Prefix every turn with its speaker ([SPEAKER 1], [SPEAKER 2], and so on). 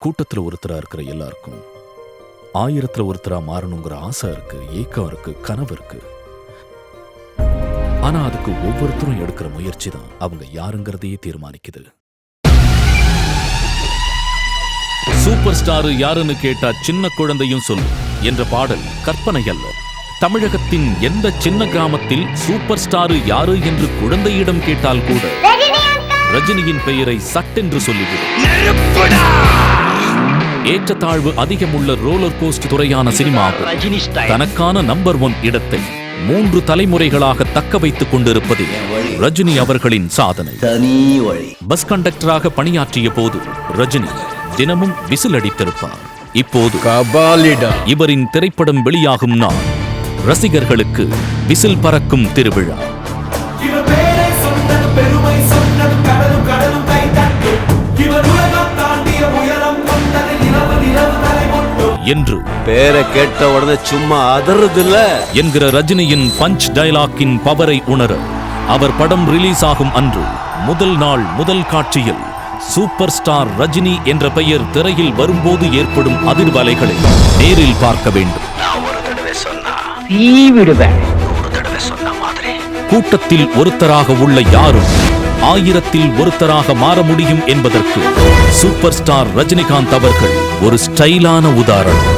[SPEAKER 1] கூட்டத்துல ஒருத்தரா இருக்கிற எல்லாருக்கும் 1000த்துல ஒருத்தரா மாறணுங்கிற ஆசை இருக்கு, ஏக்கம் இருக்கு, கனவு இருக்கு. ஆனா அதுக்கு ஒவ்வொருத்தரும் எடுக்கிற முயற்சி தான் அவங்க யாருங்கிறதையே தீர்மானிக்குது. சூப்பர் ஸ்டார் யாருன்னு கேட்டா சின்ன குழந்தையும் சொல்லு என்ற பாடல் கற்பனை அல்ல. தமிழகத்தின் எந்த சின்ன கிராமத்தில் சூப்பர் ஸ்டார் யாரு என்று குழந்தையிடம் கேட்டால் கூட ரஜினியின் பெயரை சட்டென்று சொல்லிவிடும். ஏற்றத்தாழ்வு அதிகமுள்ள ரோலர் கோஸ்ட் துறையான சினிமா தனக்கான நம்பர் 1 இடத்தை 3 தலைமுறைகளாக தக்க வைத்துக் கொண்டிருப்பது ரஜினி அவர்களின் சாதனை. பஸ் கண்டக்டராக பணியாற்றிய போது ரஜினி தினமும் விசில் அடித்திருப்பார். இப்போது இவரின் திரைப்படம் வெளியாகும் நாள் ரசிகர்களுக்கு விசில் பறக்கும் திருவிழா. என்று
[SPEAKER 2] பேரை கேட்ட உடனே சும்மா அதறதில்ல
[SPEAKER 1] என்கிற ரஜினியின் பஞ்ச் டயலாக்கின் பவரை உணர அவர் படம் ரிலீஸ் ஆகும் அன்று முதல் நாள் முதல் காட்சியில் சூப்பர் ஸ்டார் ரஜினி என்ற பெயர் திரையில் வரும்போது ஏற்படும் அதிர்வலைகளை நேரில் பார்க்க வேண்டும். கூட்டத்தில் ஒருத்தராக உள்ள யாரும் 1000த்தில் ஒருத்தராக மாற முடியும் என்பதற்கு சூப்பர் ஸ்டார் ரஜினிகாந்த் அவர்கள் ஒரு ஸ்டைலான உதாரணம்.